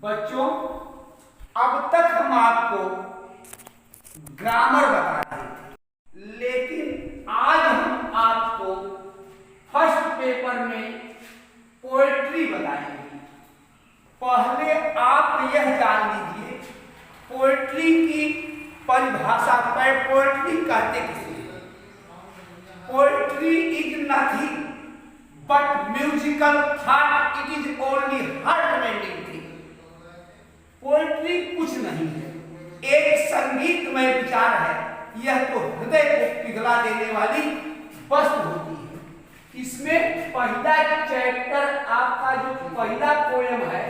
बच्चों, अब तक हम आपको ग्रामर बता रहे थे, लेकिन आज हम आपको फर्स्ट पेपर में पोएट्री बताएंगे। पहले आप यह जान लीजिए पोएट्री की परिभाषा। पोएट्री कहते किसे? Poetry is nothing but musical thought, it is only heart mending thing. Poetry कुछ नहीं है, एक संगीतमय विचार है। यह तो हृदय को पिघला देने वाली वस्तु होती है। इसमें पहला चैप्टर आपका जो पहला पोएम है,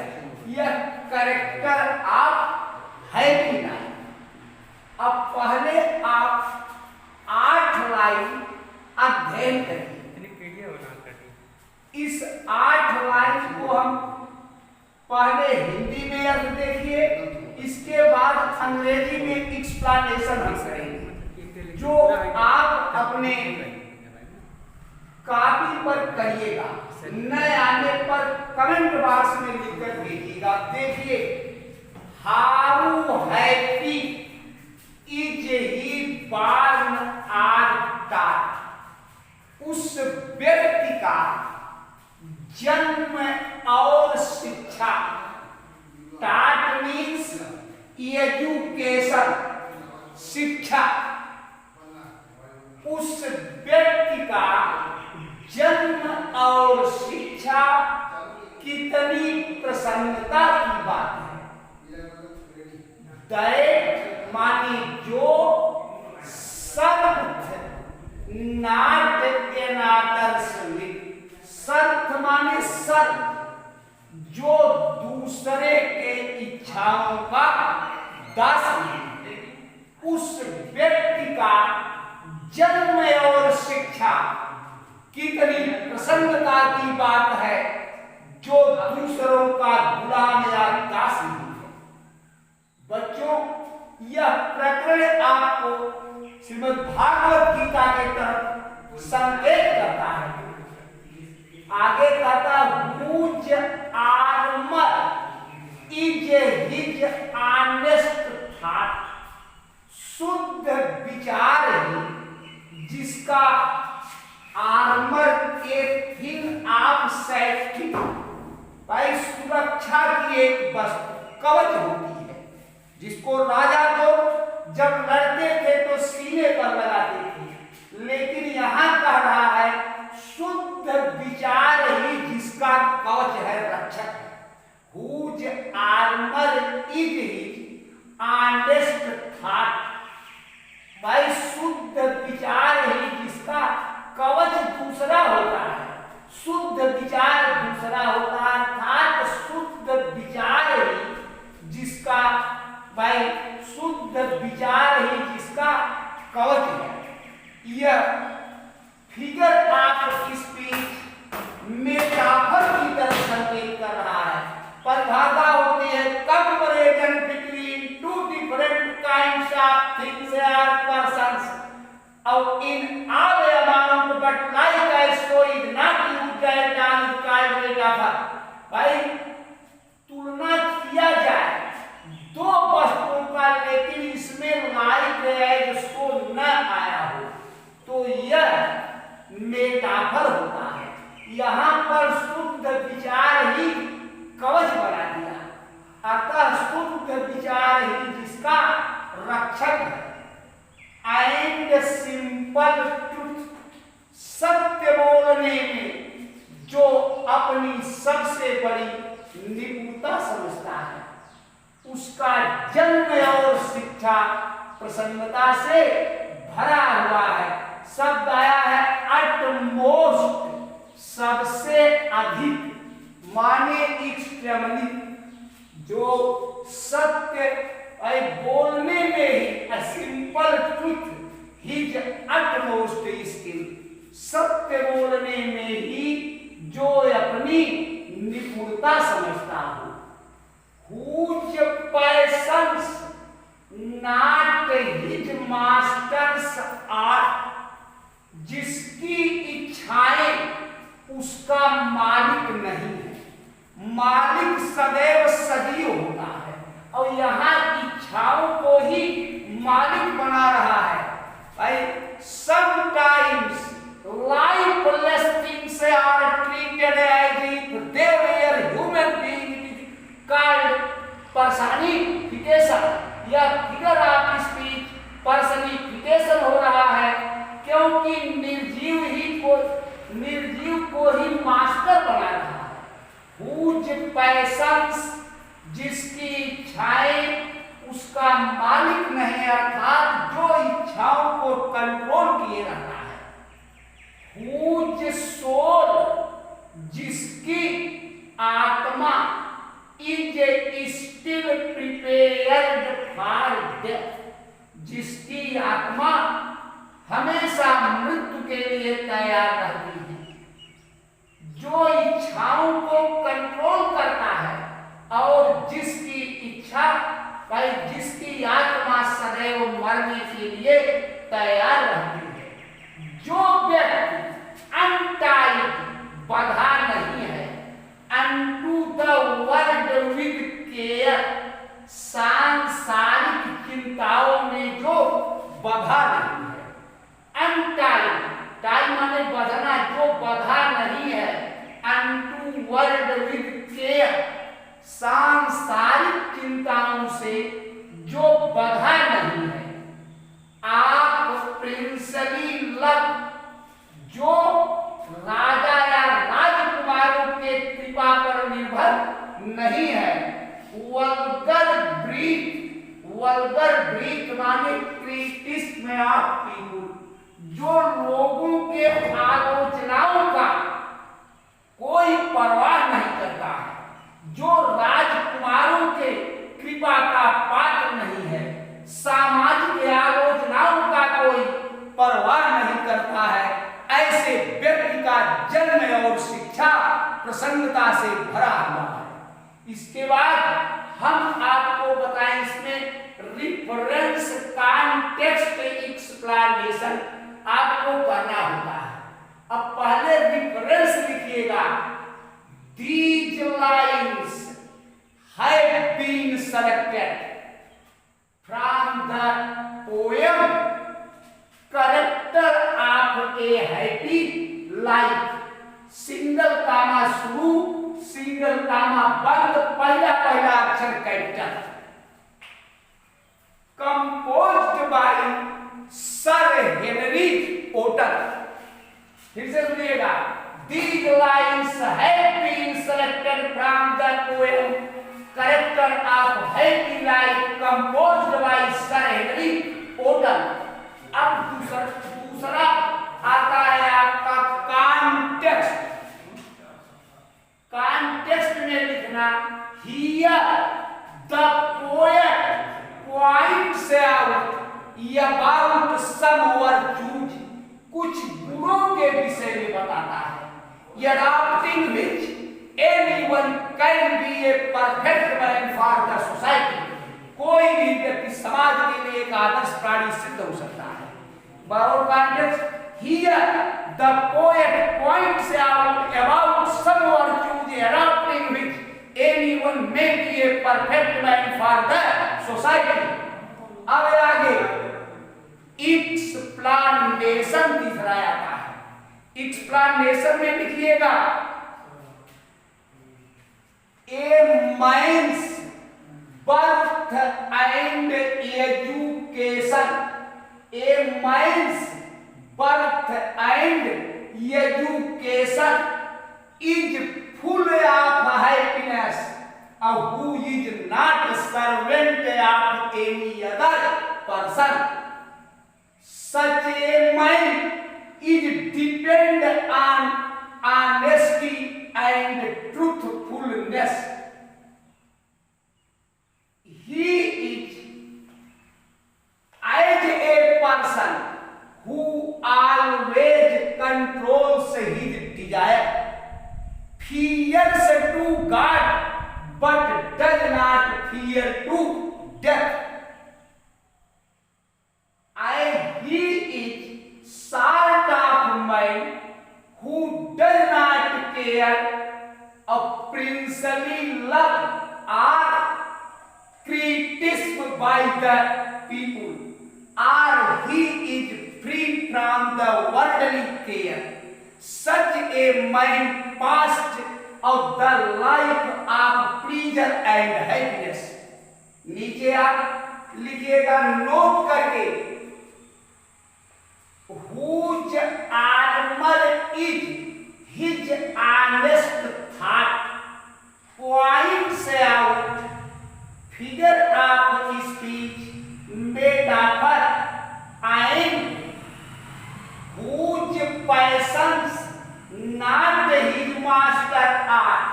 यह कैरेक्टर आप है कि नहीं। अब पहले आप 8 लाइन अध्ययन करिए। इस 8 लाइन को हम पहले हिंदी में अर्थ देखिए, इसके बाद अंग्रेजी में एक्सप्लेनेशन हम करेंगे, जो आप अपने कॉपी पर करिएगा। न आने पर कमेंट बॉक्स में लिखकर भेजिएगा। देखिए, how happy is he born आज टाट। उस व्यक्ति का जन्म और शिक्षा, टाट मीन्स एजुकेशन, शिक्षा। उस व्यक्ति का जन्म और शिक्षा कितनी प्रसन्नता की बात है। दैट मानी जो, सर्थ नॉट एनदर स्मिथ। सर्थ माने सर्थ, जो दूसरे के इच्छाओं का दास नहीं। उस व्यक्ति का जन्म और शिक्षा कितनी प्रसन्नता की बात है, जो दूसरों का गुलाम या दास नहीं है। बच्चों, यह प्रकरण आपको श्रीमद् भागवत गीता के तरफ संकेत करता है। आगे कहता, whose armour is his honest thought. शुद्ध विचार ही जिसका आर्मर एक थिंग ऑफ सेफ्टी, भाई सुरक्षा की एक वस्तु, कवच होती है, जिसको राजा तो जब लड़ते थे तो सीने पर लगाते थे। लेकिन यहां कह रहा है शुद्ध विचार ही जिसका कवच है, रक्षक है। Whose armour is his honest thought. भाई शुद्ध विचार ही जिसका कवच दूसरा होता है, शुद्ध विचार दूसरा होता है, अर्थात शुद्ध विचार ही जिसका, भाई शुद्ध विचार ही जिसका कवच है। यह फिगर ऑफ स्पीच मेटाफर की तरफ संकेत कर रहा है। परिभाषा होती है comparison between two different kinds of things और पर्संस और in all amount but like I so is not used as an kind metaphor. भाई तुलना किया जाए दो वस्तुओं का, लेकिन इसमें लाइक एज सो न आया हो, तो यह मेटाफर होता है। यहां पर शुद्ध विचार ही कवच बना दिया, अतः शुद्ध विचार ही जिसका रक्षक है। एंड सिंपल ट्रुथ, सत्य बोलने में जो अपनी सबसे बड़ी निपुणता समझता है, उसका जन्म और शिक्षा प्रसन्नता से भरा हुआ है। शब्द आया है अटमोस्ट, सबसे अधिक, माने एक्सट्रीमली, जो सत्य बोलने में ही, simple truth his utmost skill, सत्य बोलने में ही जो अपनी निपुणता समझता हो। Whose passions not his masters art. जिसकी इच्छाएं उसका मालिक नहीं है, मालिक सदैव सजीव होता है और यहाँ इच्छाओं को ही मालिक बना रहा है। भाई sometimes lifeless things are treated as if they were human beings, called personification। यह फिगर ऑफ स्पीच पर्सनिफिकेशन हो रहा है क्योंकि निर्जीव को ही मास्टर बना रहा है। Whose passions, जिसकी इच्छाएं उसका मालिक नहीं, अर्थात जो इच्छाओं को कंट्रोल किए रहता है। Whose soul, जिसकी आत्मा is still prepared for death, जिसकी आत्मा हमेशा मृत्यु के लिए तैयार रहती है। जो इच्छाओं को कंट्रोल करता है और जिसकी इच्छा भाई जिसकी आत्मा सदैव मरने के लिए तैयार रहती है। जो व्यक्ति अनटाइड बंधा नहीं है, unto the world with care, सांसारिक चिंताओं में जो बंधा नहीं है। अनटाइड, टाइड माने बंधना, जो बंधा नहीं है। unto world with care, सांसारिक चिंताओं से जो बंधा नहीं है। आप प्रिंसली लव, जो राजा या राजकुमारों के कृपा पर निर्भर नहीं है। वल्गर ब्रीथ माने क्रिटिसिज्म ऑफ पीपल, जो लोगों के आलोचनाओं का कोई परवाह नहीं करता है, जो राजकुमारों के कृपा का पात्र नहीं है, सामाजिक आलोचनाओं का कोई परवाह नहीं करता है, ऐसे व्यक्ति का जन्म और शिक्षा प्रसन्नता से भरा हुआ है। इसके बाद हम आपको बताएं इसमें रिफरेंस कॉन्टेक्स्ट एक्सप्लेनेशन आपको करना होता है। अब पहले रिफरेंस लिखिएगा। These lines have been selected from the poem Character of a Happy Life, single comma शुरू, सिंगल कामा बंद, पहला अक्षर capital. Composed by sir Henry Wotton. फिर से सुनिएगा। These lines have been selected from the poem Character of Happy Life, composed by Sir Henry Otten। अब दूसरा आता है आपका कॉन्टेक्स्ट। कॉन्टेक्स्ट में लिखना here the poet points out about some virtues, कुछ गुणों के विषय में बताता है। adopting which anyone can be a perfect man for the society, कोई भी व्यक्ति समाज के लिए एक आदर्श प्राणी सिद्ध हो सकता है। Borrow context, here the poet points out about some virtues adopting which anyone may be a perfect man for the society। अब आगे एक्सप्लेनेशन तीसरा आता है। एक्सप्लेनेशन में लिखिएगा a man's birth and education, a man's birth and education is full of happiness who is not servant of any other person, such a man is depend on honesty and truthfulness, he is as a person who always controls his desire, fears to God but does not fear to death, and he is sort of man who does not care a princely by the people, or he is free from the worldly care. Such a man passed of the life of pleasure and happiness. नीचे आप लिखिएगा note करके, whose armor is his honest thought, points out figure of speech, metaphor, and whose passions not his master are,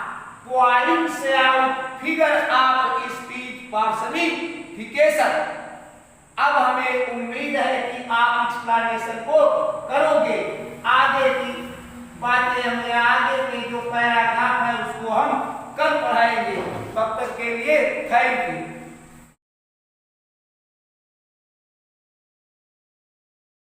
points out figure of speech, personification. अब हमें उम्मीद है कि आप एक्सप्लेनेशन को करोगे। आगे की बातें हमें आगे के जो पैराग्राफ है उसको हम कल पढ़ाएंगे। तब तक के लिए थैंक यू।